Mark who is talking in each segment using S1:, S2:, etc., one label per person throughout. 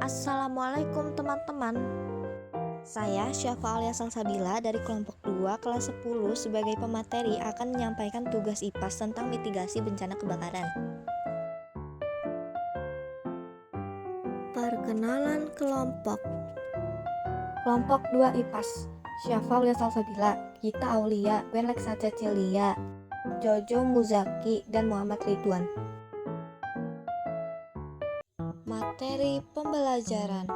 S1: Assalamualaikum teman-teman. Saya Syafa Alia Salsabila dari kelompok 2 kelas 10 sebagai pemateri akan menyampaikan tugas IPAS tentang mitigasi bencana kebakaran. Perkenalan kelompok. Kelompok 2 IPAS. Syafa Alia Salsabila, Gita Aulia, Wenleksa Cecilia, Jojo Muzaki, dan Muhammad Ridwan. Materi pembelajaran.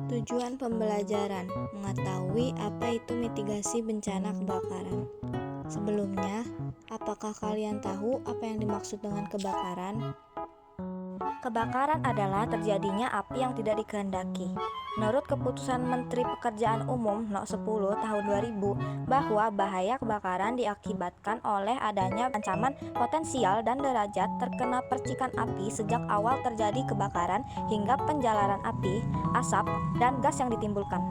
S1: Tujuan pembelajaran: mengetahui apa itu mitigasi bencana kebakaran. Sebelumnya, apakah kalian tahu apa yang dimaksud dengan kebakaran? Kebakaran adalah terjadinya api yang tidak dikehendaki. Menurut keputusan Menteri Pekerjaan Umum No. 10 Tahun 2000 bahwa bahaya kebakaran diakibatkan oleh adanya ancaman potensial dan derajat terkena percikan api sejak awal terjadi kebakaran hingga penjalaran api, asap, dan gas yang ditimbulkan.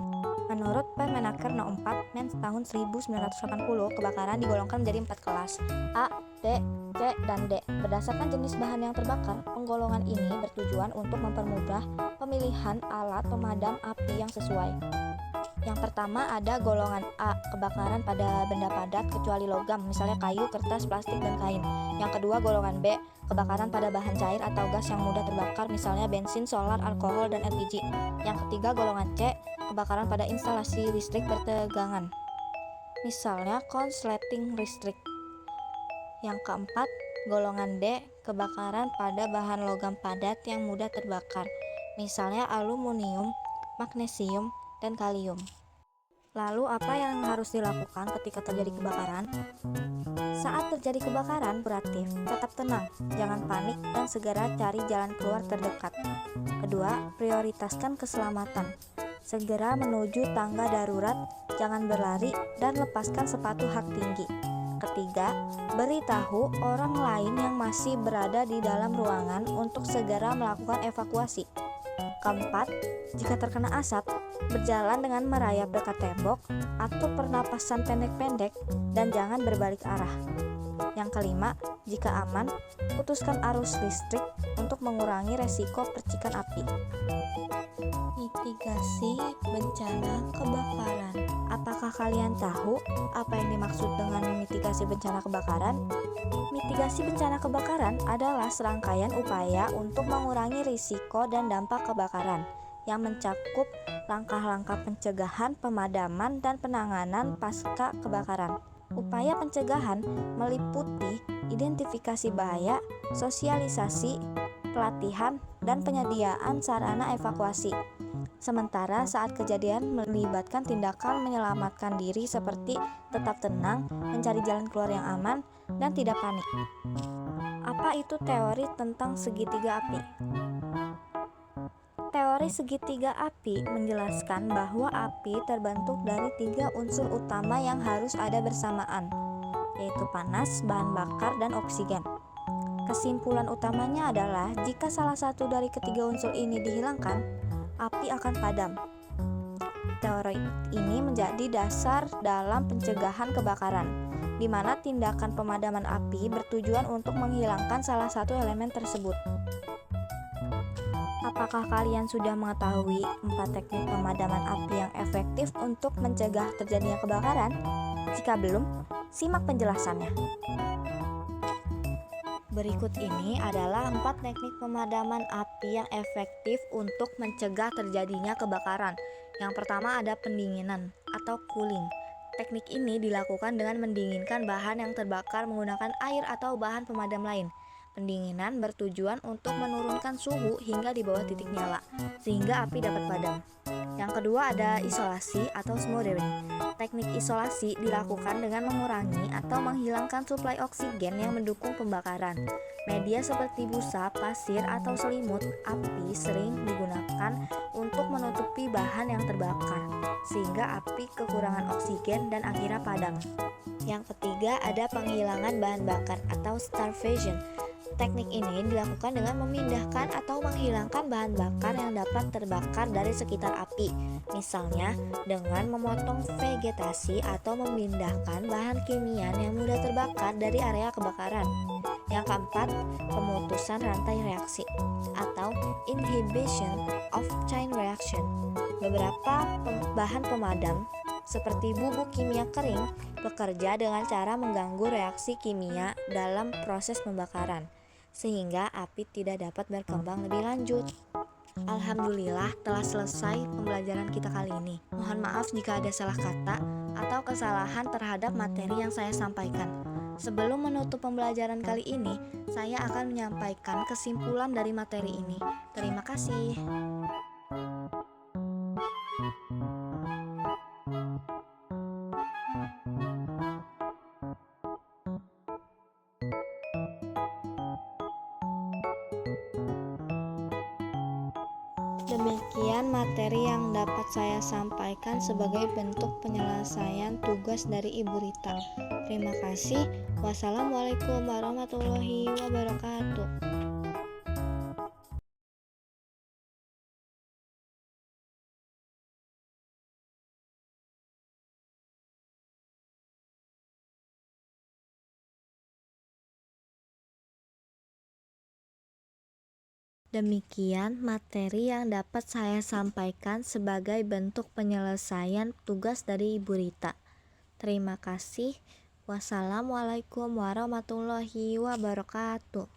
S1: Menurut Permenaker No. 4 Men tahun 1980, kebakaran digolongkan menjadi 4 kelas: A, D, C, dan D. Berdasarkan jenis bahan yang terbakar, penggolongan ini bertujuan untuk mempermudah pemilihan alat pemadam api yang sesuai. Yang pertama ada golongan A, kebakaran pada benda padat kecuali logam, misalnya kayu, kertas, plastik, dan kain. Yang kedua golongan B, kebakaran pada bahan cair atau gas yang mudah terbakar, misalnya bensin, solar, alkohol, dan LPG. Yang ketiga golongan C, kebakaran pada instalasi listrik bertegangan, misalnya konsleting listrik. Yang keempat golongan D, kebakaran pada bahan logam padat yang mudah terbakar, misalnya aluminium, magnesium, dan kalium. Lalu apa yang harus dilakukan ketika terjadi kebakaran? Saat terjadi kebakaran beratif, tetap tenang, jangan panik, dan segera cari jalan keluar terdekat. Kedua, prioritaskan keselamatan. Segera menuju tangga darurat, jangan berlari, dan lepaskan sepatu hak tinggi. Ketiga, beritahu orang lain yang masih berada di dalam ruangan untuk segera melakukan evakuasi. Keempat, jika terkena asap, berjalan dengan merayap dekat tembok, atur pernapasan pendek-pendek, dan jangan berbalik arah. Yang kelima, jika aman, putuskan arus listrik untuk mengurangi resiko percikan api. Mitigasi bencana kebakaran. Apakah kalian tahu apa yang dimaksud dengan mitigasi bencana kebakaran? Mitigasi bencana kebakaran adalah serangkaian upaya untuk mengurangi risiko dan dampak kebakaran yang mencakup langkah-langkah pencegahan, pemadaman, dan penanganan pasca kebakaran. Upaya pencegahan meliputi identifikasi bahaya, sosialisasi, pelatihan, dan penyediaan sarana evakuasi. Sementara saat kejadian melibatkan tindakan menyelamatkan diri seperti tetap tenang, mencari jalan keluar yang aman, dan tidak panik. Apa itu teori tentang segitiga api? Teori segitiga api menjelaskan bahwa api terbentuk dari 3 unsur utama yang harus ada bersamaan, yaitu panas, bahan bakar, dan oksigen. Kesimpulan utamanya adalah jika salah satu dari ketiga unsur ini dihilangkan, api akan padam. Teori ini menjadi dasar dalam pencegahan kebakaran, di mana tindakan pemadaman api bertujuan untuk menghilangkan salah satu elemen tersebut. Apakah kalian sudah mengetahui 4 teknik pemadaman api yang efektif untuk mencegah terjadinya kebakaran? Jika belum, simak penjelasannya. Berikut ini adalah 4 teknik pemadaman api yang efektif untuk mencegah terjadinya kebakaran. Yang pertama ada pendinginan atau cooling. Teknik ini dilakukan dengan mendinginkan bahan yang terbakar menggunakan air atau bahan pemadam lain. Pendinginan bertujuan untuk menurunkan suhu hingga di bawah titik nyala, sehingga api dapat padam. Yang kedua ada isolasi atau smothering. Teknik isolasi dilakukan dengan mengurangi atau menghilangkan suplai oksigen yang mendukung pembakaran. Media seperti busa, pasir, atau selimut api sering digunakan untuk menutupi bahan yang terbakar, sehingga api kekurangan oksigen dan akhirnya padam. Yang ketiga ada penghilangan bahan bakar atau starvation. Teknik ini dilakukan dengan memindahkan atau menghilangkan bahan bakar yang dapat terbakar dari sekitar api, misalnya dengan memotong vegetasi atau memindahkan bahan kimia yang mudah terbakar dari area kebakaran. Yang keempat, pemutusan rantai reaksi atau inhibition of chain reaction. Beberapa bahan pemadam seperti bubuk kimia kering bekerja dengan cara mengganggu reaksi kimia dalam proses pembakaran, sehingga api tidak dapat berkembang lebih lanjut. Alhamdulillah telah selesai pembelajaran kita kali ini. Mohon maaf jika ada salah kata atau kesalahan terhadap materi yang saya sampaikan. Sebelum menutup pembelajaran kali ini, saya akan menyampaikan kesimpulan dari materi ini. Terima kasih. Demikian materi yang dapat saya sampaikan sebagai bentuk penyelesaian tugas dari Ibu Rita. Terima kasih. Wassalamualaikum warahmatullahi wabarakatuh. Demikian materi yang dapat saya sampaikan sebagai bentuk penyelesaian tugas dari Ibu Rita. Terima kasih. Wassalamualaikum warahmatullahi wabarakatuh.